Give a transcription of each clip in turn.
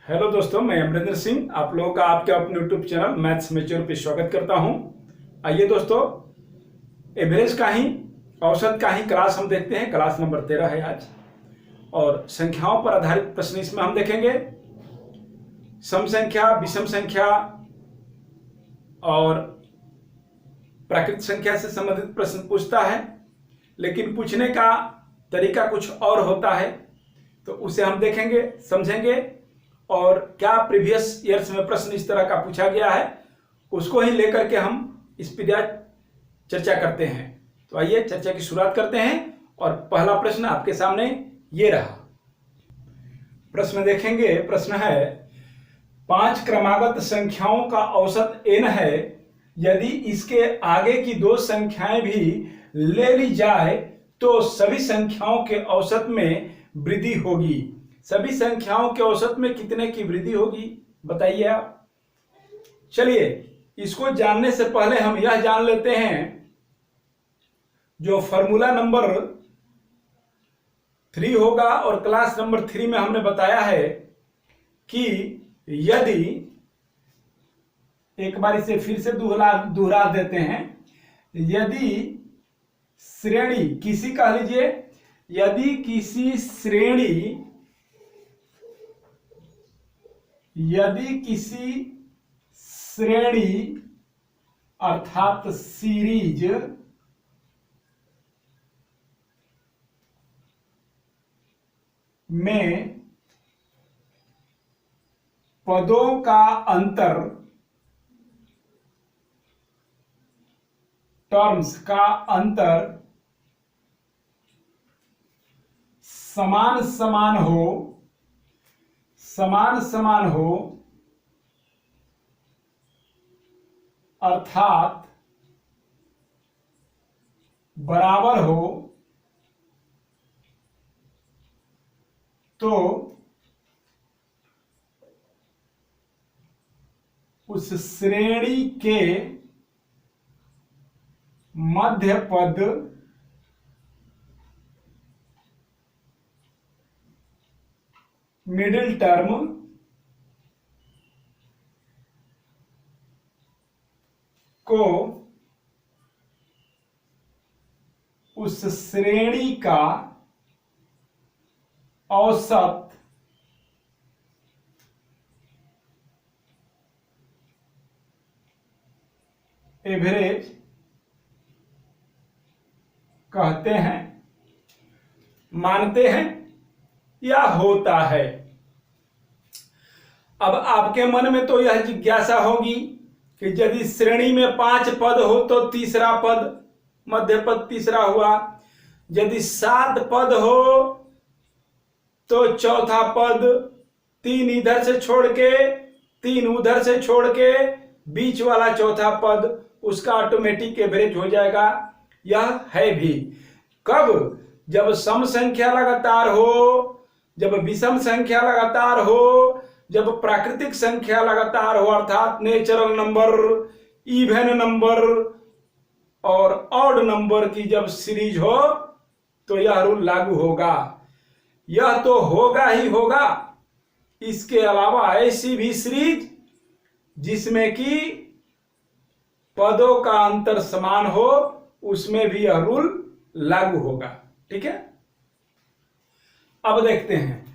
Hello दोस्तों, मैं अमरिंदर सिंह आप लोगों का आपके अपने यूट्यूब चैनल मैथ्स मैच्योर पे स्वागत करता हूं। आइए दोस्तों, एवरेज का ही औसत का ही क्लास हम देखते हैं। क्लास नंबर 13 है आज, और संख्याओं पर आधारित प्रश्न इसमें हम देखेंगे। सम संख्या, विषम संख्या और प्राकृत संख्या से संबंधित प्रश्न पूछता है, लेकिन पूछने का तरीका कुछ और होता है, तो उसे हम देखेंगे, समझेंगे। और क्या प्रीवियस ईयर्स में प्रश्न इस तरह का पूछा गया है, उसको ही लेकर के हम इस पर चर्चा करते हैं। तो आइए चर्चा की शुरुआत करते हैं, और पहला प्रश्न आपके सामने ये रहा। प्रश्न देखेंगे। प्रश्न है, 5 क्रमागत संख्याओं का औसत n है। यदि इसके आगे की 2 संख्याएं भी ले ली जाए तो सभी संख्याओं के औसत में वृद्धि होगी। सभी संख्याओं के औसत में कितने की वृद्धि होगी, बताइए आप। चलिए, इसको जानने से पहले हम यह जान लेते हैं, जो फॉर्मूला नंबर 3 होगा, और क्लास नंबर 3 में हमने बताया है कि यदि, एक बार इसे फिर से दोहरा देते हैं। यदि श्रेणी किसी, कह लीजिए, यदि किसी श्रेणी अर्थात सीरीज में पदों का अंतर, टर्म्स का अंतर समान समान हो, अर्थात बराबर हो, तो उस श्रेणी के मध्य पद मिडिल टर्म को उस श्रेणी का औसत एवरेज कहते हैं, मानते हैं या होता है। अब आपके मन में तो यह जिज्ञासा होगी कि यदि श्रेणी में 5 पद हो तो तीसरा पद, मध्य पद तीसरा हुआ। यदि 7 पद हो तो चौथा पद, 3 इधर से छोड़ के 3 उधर से छोड़ के बीच वाला चौथा पद, उसका ऑटोमेटिक एवरेज हो जाएगा। यह है भी कब? जब सम संख्या लगातार हो, जब विषम संख्या लगातार हो, जब प्राकृतिक संख्या लगातार हो, अर्थात नेचुरल नंबर, इवन नंबर और ऑड नंबर की जब सीरीज हो, तो यह रूल लागू होगा। यह तो होगा ही होगा। इसके अलावा ऐसी भी सीरीज जिसमें कि पदों का अंतर समान हो, उसमें भी यह रूल लागू होगा। ठीक है, अब देखते हैं।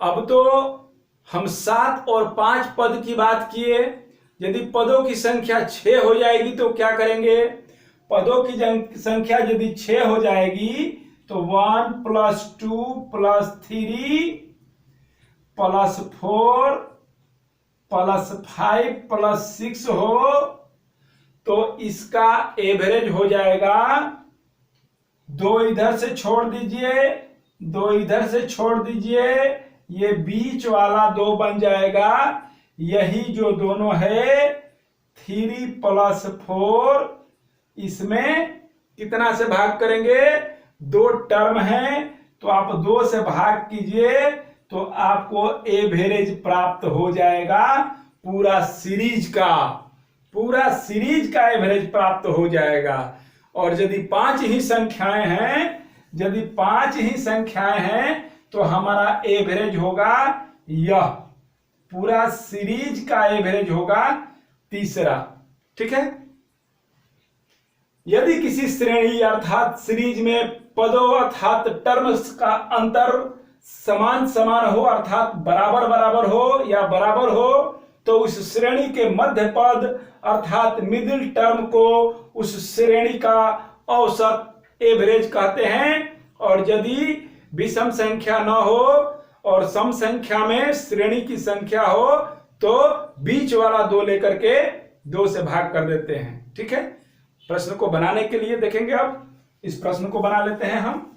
अब तो हम 7 और 5 पद की बात किए। यदि पदों की संख्या 6 हो जाएगी तो क्या करेंगे? पदों की संख्या यदि 6 हो जाएगी तो 1 + 2 + 3 + 4 + 5 + 6 हो, तो इसका एवरेज हो जाएगा। 2 इधर से छोड़ दीजिए, 2 इधर से छोड़ दीजिए, ये बीच वाला 2 बन जाएगा। यही जो दोनों है 3 + 4, इसमें कितना से भाग करेंगे? 2 टर्म है, तो आप 2 से भाग कीजिए तो आपको एवरेज प्राप्त हो जाएगा। पूरा सीरीज का एवरेज प्राप्त हो जाएगा। और यदि 5 ही संख्याएं हैं, तो हमारा एवरेज होगा यह पूरा सीरीज का एवरेज होगा तीसरा। ठीक है, यदि किसी श्रेणी अर्थात सीरीज में पदों अर्थात टर्म्स का अंतर समान समान हो अर्थात बराबर बराबर हो या बराबर हो तो उस श्रेणी के मध्य पद अर्थात मिडिल टर्म को उस श्रेणी का औसत एवरेज कहते हैं। और यदि विषम संख्या न हो और सम संख्या में श्रेणी की संख्या हो तो बीच वाला 2 लेकर के 2 से भाग कर देते हैं। ठीक है, प्रश्न को बनाने के लिए देखेंगे। अब इस प्रश्न को बना लेते हैं हम।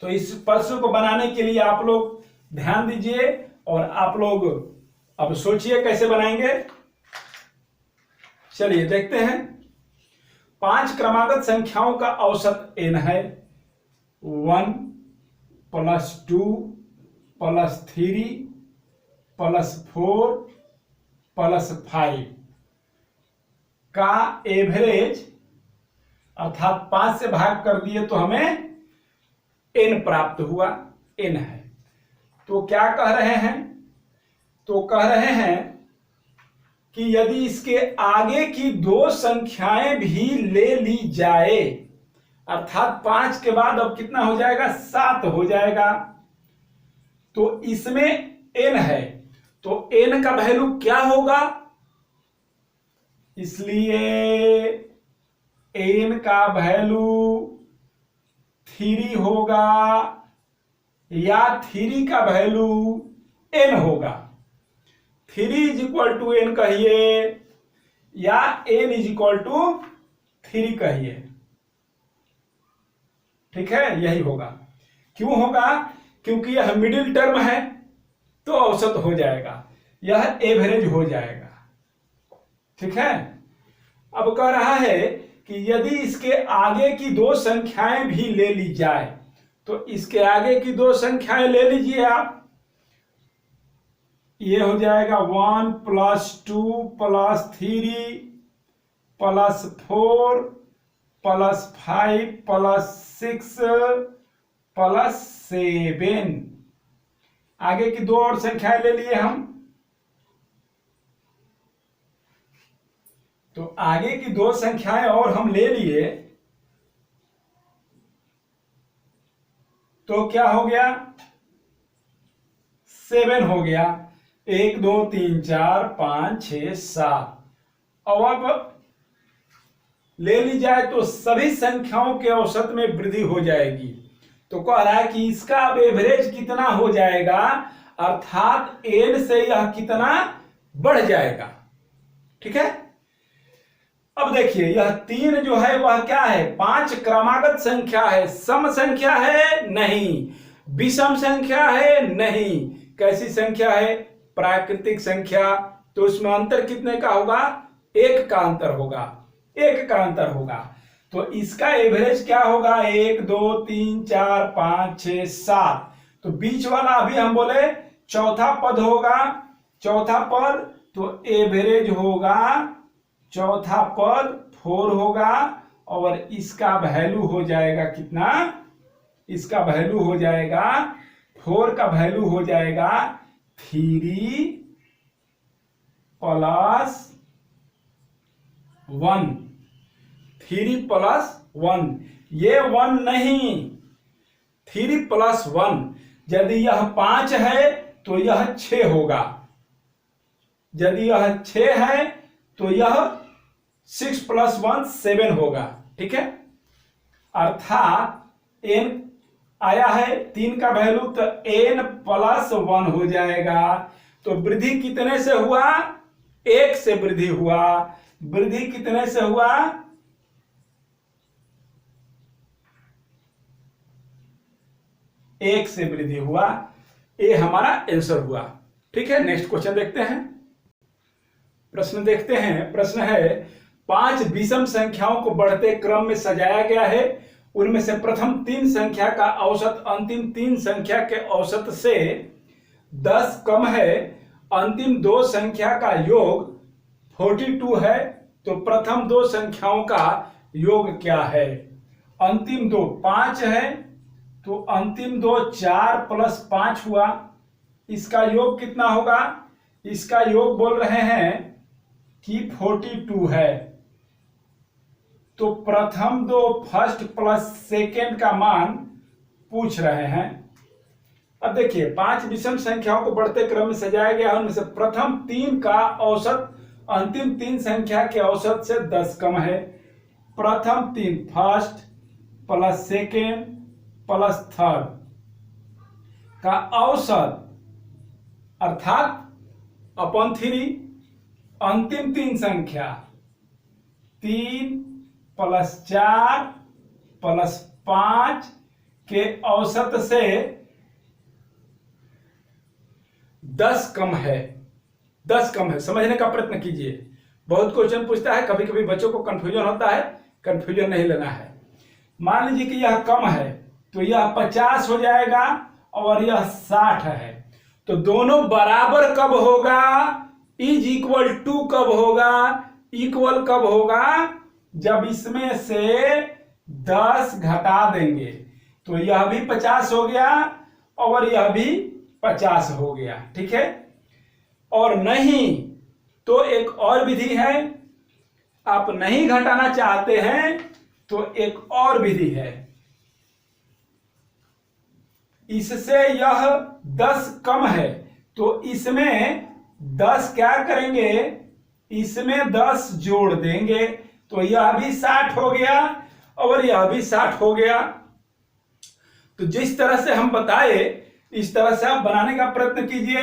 तो इस प्रश्न को बनाने के लिए आप लोग ध्यान दीजिए और आप लोग अब सोचिए कैसे बनाएंगे। चलिए देखते हैं। 5 क्रमागत संख्याओं का औसत n है। 1 + 2 + 3 + 4 + 5 का एवरेज अर्थात 5 से भाग कर दिए तो हमें n प्राप्त हुआ, n है। तो क्या कह रहे हैं? तो कह रहे हैं कि यदि इसके आगे की 2 संख्याएं भी ले ली जाए अर्थात 5 के बाद अब कितना हो जाएगा? 7 हो जाएगा। तो इसमें n है तो n का वैल्यू क्या होगा? इसलिए n का वैल्यू 3 होगा या 3 का वैल्यू n होगा। 3 = n कहिए या n = 3 कहिए। ठीक है, यही होगा। क्यों होगा? क्योंकि यह मिडिल टर्म है तो औसत हो जाएगा, यह एवरेज हो जाएगा। ठीक है, अब कह रहा है कि यदि इसके आगे की 2 संख्याएं भी ले ली जाए तो इसके आगे की 2 संख्याएं ले लीजिए आप। ये हो जाएगा 1 + 2 + 3 + 4 + 5 + 6 + 7। आगे की 2 और संख्याएं ले लिए हम। तो आगे की 2 संख्याएं और हम ले लिए तो क्या हो गया? 7 हो गया। 1 2 3 4 5 6 7। अब ले ली जाए तो सभी संख्याओं के औसत में वृद्धि हो जाएगी। तो कह रहा है कि इसका अब एवरेज कितना हो जाएगा अर्थात n से यह कितना बढ़ जाएगा। ठीक है, अब देखिए यह 3 जो है वह क्या है? 5 क्रमागत संख्या है, सम संख्या है नहीं, विषम संख्या है नहीं। कैसी संख्या है? प्राकृतिक संख्या। तो उसमें अंतर कितने का होगा? 1 का अंतर होगा, 1 का अंतर होगा। तो इसका एवरेज क्या होगा? 1 2 3 4 5 6 7। तो बीच वाला अभी हम बोले चौथा पद होगा, चौथा पद तो एवरेज होगा चौथा पद 4 होगा और इसका वैल्यू हो जाएगा कितना? इसका वैल्यू हो जाएगा 4 का वैल्यू हो जाएगा 3 + 1। 3 + 1, ये 1 नहीं, 3 + 1। यदि यह 5 है तो यह 6 होगा, यदि यह 6 है तो यह 6 + 1 7 होगा। ठीक है, अर्थात n आया है 3 का वैल्यू तो n + 1 हो जाएगा। तो वृद्धि कितने से हुआ? 1 से वृद्धि हुआ। वृद्धि कितने से हुआ? 1 से वृद्धि हुआ। ये हमारा आंसर हुआ। ठीक है, नेक्स्ट क्वेश्चन देखते हैं। प्रश्न देखते हैं। प्रश्न है 5 विषम संख्याओं को बढ़ते क्रम में सजाया गया है। उनमें से प्रथम 3 संख्या का औसत अंतिम 3 संख्या के औसत से 10 कम है। अंतिम 2 संख्या का योग 42 है। तो प्रथम 2 संख्याओं का योग क्या है? अंतिम 2 5 है तो अंतिम 2 4 + 5 हुआ, इसका योग कितना होगा? इसका योग बोल रहे हैं कि 42 है। तो प्रथम दो फर्स्ट प्लस सेकेंड का मान पूछ रहे हैं। अब देखिए 5 विषम संख्याओं को बढ़ते क्रम में सजाया गया, उनमें से प्रथम 3 का औसत अंतिम 3 संख्या के औसत से 10 कम है। प्रथम 3 first plus second plus third का औसत अर्थात अपॉन 3 अंतिम 3 संख्या 3 प्लस 4 प्लस 5 के औसत से 10 कम है। 10 कम है, समझने का प्रयत्न कीजिए। बहुत क्वेश्चन पूछता है, कभी कभी बच्चों को कंफ्यूजन होता है, कंफ्यूजन नहीं लेना है। मान लीजिए कि यह कम है तो यह 50 हो जाएगा और यह 60 है। तो दोनों बराबर कब होगा? इज इक्वल टू कब होगा? इक्वल कब होगा? जब इसमें से 10 घटा देंगे। तो यह भी 50 हो गया और यह भी 50 हो गया, ठीक है। और नहीं तो एक और विधि है, आप नहीं घटाना चाहते हैं तो एक और विधि है। इससे यह 10 कम है तो इसमें 10 क्या करेंगे? इसमें 10 जोड़ देंगे तो यह भी 60 हो गया और यह भी 60 हो गया। तो जिस तरह से हम बताए इस तरह से आप बनाने का प्रयत्न कीजिए।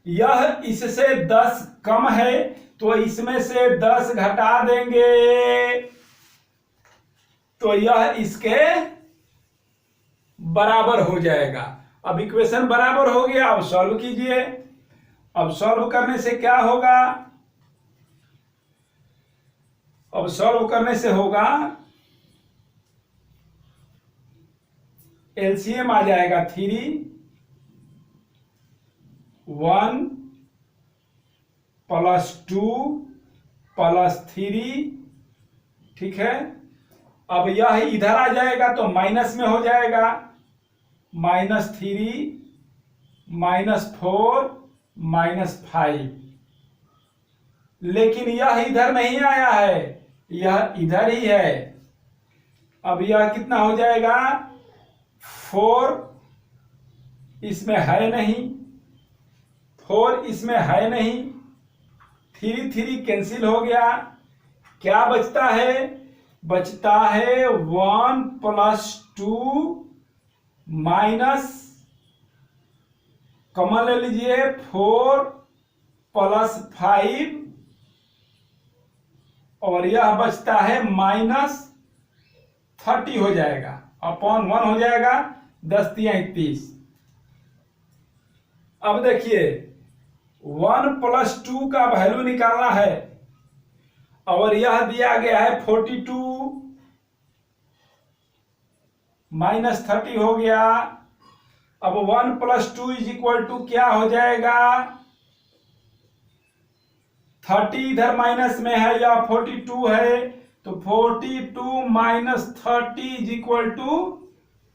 यह इससे 10 कम है तो इसमें से 10 घटा देंगे तो यह इसके बराबर हो जाएगा। अब इक्वेशन बराबर हो गया, अब सॉल्व कीजिए। अब सॉल्व करने से क्या होगा? अब सॉल्व करने से होगा एलसीएम आ जाएगा 3 1 प्लस 2 प्लस 3, ठीक है। अब यह इधर आ जाएगा तो माइनस में हो जाएगा, -3 -4 -5। लेकिन यह इधर नहीं आया है, यह इधर ही है। अब यह कितना हो जाएगा? 4 इसमें है नहीं, 4 इसमें है नहीं, 3 3 कैंसिल हो गया। क्या बचता है? बचता है 1 प्लस 2 माइनस कॉमन ले लीजिए 4 प्लस 5 और यह बचता है -30 हो जाएगा, अपॉन 1 हो जाएगा, 10 × 30। अब देखिए 1 प्लस 2 का वैल्यू निकालना है और यह दिया गया है 42 -30 हो गया। अब 1 प्लस 2 इज इक्वल टू क्या हो जाएगा? 30 इधर माइनस में है या 42 है तो 42 माइनस 30 इज इक्वल टू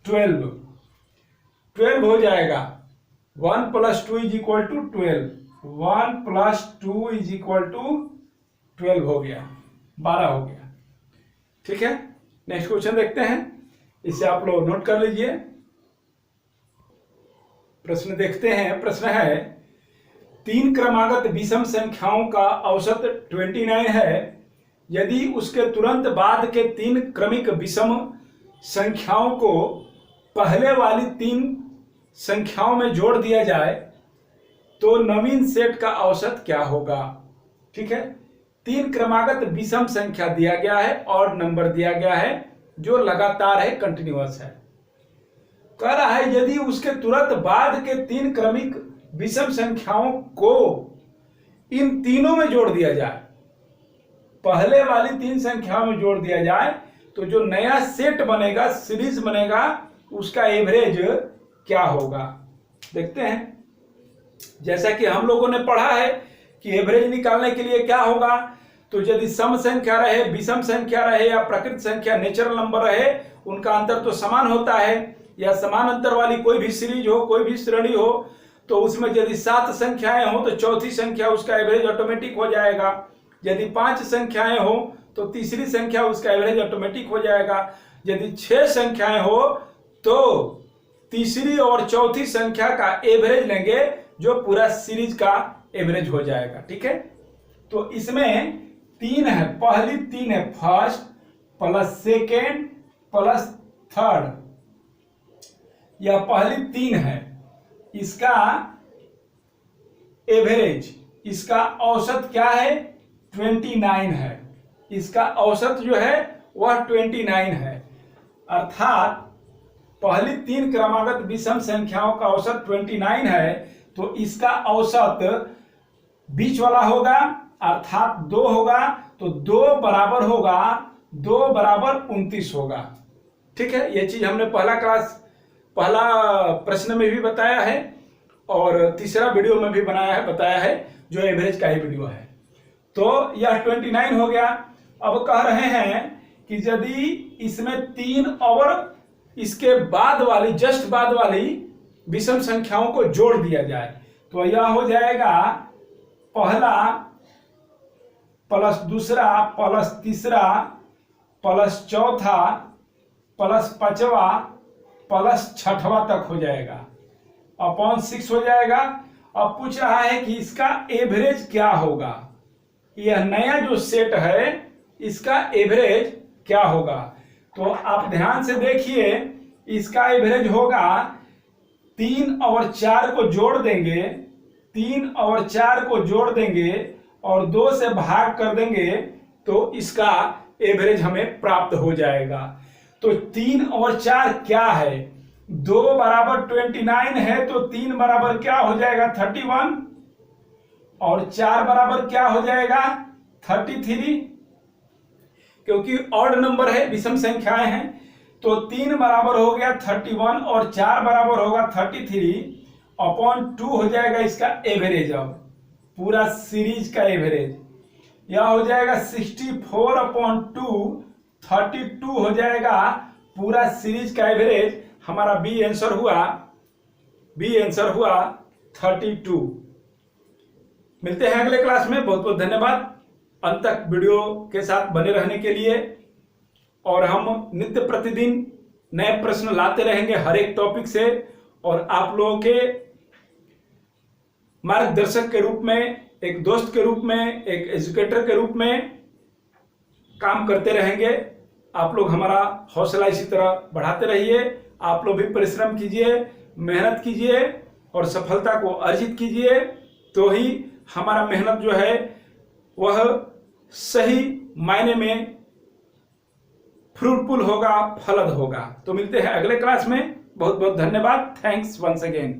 12 हो जाएगा। 1 plus 2 is equal to 12, 1 plus 2 is equal to 12 हो गया, 12 हो गया, ठीक है। नेक्स्ट क्वेश्चन देखते हैं, इसे आप लोग नोट कर लीजिए। प्रश्न देखते हैं। प्रश्न है 3 क्रमागत विषम संख्याओं का औसत 29 है। यदि उसके तुरंत बाद के 3 क्रमिक विषम संख्याओं को पहले वाली 3 संख्याओं में जोड़ दिया जाए तो नवीन सेट का औसत क्या होगा? ठीक है, 3 क्रमागत विषम संख्या दिया गया है और नंबर दिया गया है जो लगातार है, कंटिन्यूअस है। कह रहा है यदि उसके तुरंत बाद के 3 क्रमिक विषम संख्याओं को इन तीनों में जोड़ दिया जाए, पहले वाली 3 संख्याओं में जोड़ दिया जाए तो जो नया सेट बनेगा, सीरीज बनेगा, उसका एवरेज क्या होगा? देखते हैं। जैसा कि हम लोगों ने पढ़ा है कि एवरेज निकालने के लिए क्या होगा, तो यदि सम संख्या रहे, विषम संख्या रहे या प्रकृत संख्या, नेचुरल नंबर रहे, उनका अंतर तो समान होता है, या समान अंतर वाली कोई भी सीरीज हो, कोई भी श्रेणी हो, तो उसमें यदि 7 संख्याएं हो तो चौथी संख्या उसका एवरेज ऑटोमेटिक हो जाएगा। यदि 5 संख्याएं हो तो तीसरी संख्या उसका एवरेज ऑटोमेटिक हो जाएगा। यदि 6 संख्याएं हो तो तीसरी और चौथी संख्या का एवरेज लेंगे, जो पूरा सीरीज का एवरेज हो जाएगा। ठीक है, तो इसमें 3 है, पहली 3 है first plus second plus third, यह पहली 3 है। इसका एवरेज, इसका औसत क्या है 29 है। इसका औसत जो है वह 29 है, अर्थात पहली 3 क्रमागत विषम संख्याओं का औसत 29 है, तो इसका औसत बीच वाला होगा अर्थात 2 होगा, तो 2 बराबर होगा 2 बराबर 29 होगा। ठीक है, यह चीज हमने पहला प्रश्न में भी बताया है और तीसरा वीडियो में भी बताया है, जो एवरेज का ही वीडियो है। तो यह 29 हो गया। अब कह रहे हैं कि यदि इसमें 3 और इसके बाद वाली, जस्ट बाद वाली विषम संख्याओं को जोड़ दिया जाए, तो यह हो जाएगा पहला प्लस दूसरा प्लस तीसरा प्लस चौथा प्लस पांचवा प्लस छठवां तक हो जाएगा, अपॉन 6 हो जाएगा। अब पूछ रहा है कि इसका एवरेज क्या होगा, यह नया जो सेट है इसका एवरेज क्या होगा। तो आप ध्यान से देखिए, इसका एवरेज होगा 3 और 4 को जोड़ देंगे, 3 और 4 को जोड़ देंगे और 2 से भाग कर देंगे, तो इसका एवरेज हमें प्राप्त हो जाएगा। तो 3 और 4 क्या है, 2 बराबर 29 है, तो 3 बराबर क्या हो जाएगा 31 और 4 बराबर क्या हो जाएगा 33, क्योंकि ऑड नंबर है, विषम संख्याएं हैं, तो 3 बराबर हो गया 31 और 4 बराबर होगा 33 अपॉन 2 हो जाएगा इसका एवरेज। अब पूरा सीरीज का एवरेज यह हो जाएगा 64 अपॉन 2, 32 हो जाएगा पूरा सीरीज का एवरेज। हमारा बी आंसर हुआ 32। मिलते हैं अगले क्लास में। बहुत बहुत धन्यवाद अंत तक वीडियो के साथ बने रहने के लिए, और हम नित्य प्रतिदिन नए प्रश्न लाते रहेंगे हर एक टॉपिक से, और आप लोगों के मार्गदर्शक के रूप में, एक दोस्त के रूप में, एक एजुकेटर के रूप में काम करते रहेंगे। आप लोग हमारा हौसला इसी तरह बढ़ाते रहिए। आप लोग भी परिश्रम कीजिए, मेहनत कीजिए और सफलता को अर्जित कीजिए, तो ही हमारा मेहनत जो है वह सही मायने में फ्रूटफुल होगा, फलद होगा। तो मिलते हैं अगले क्लास में। बहुत बहुत धन्यवाद। Thanks once again.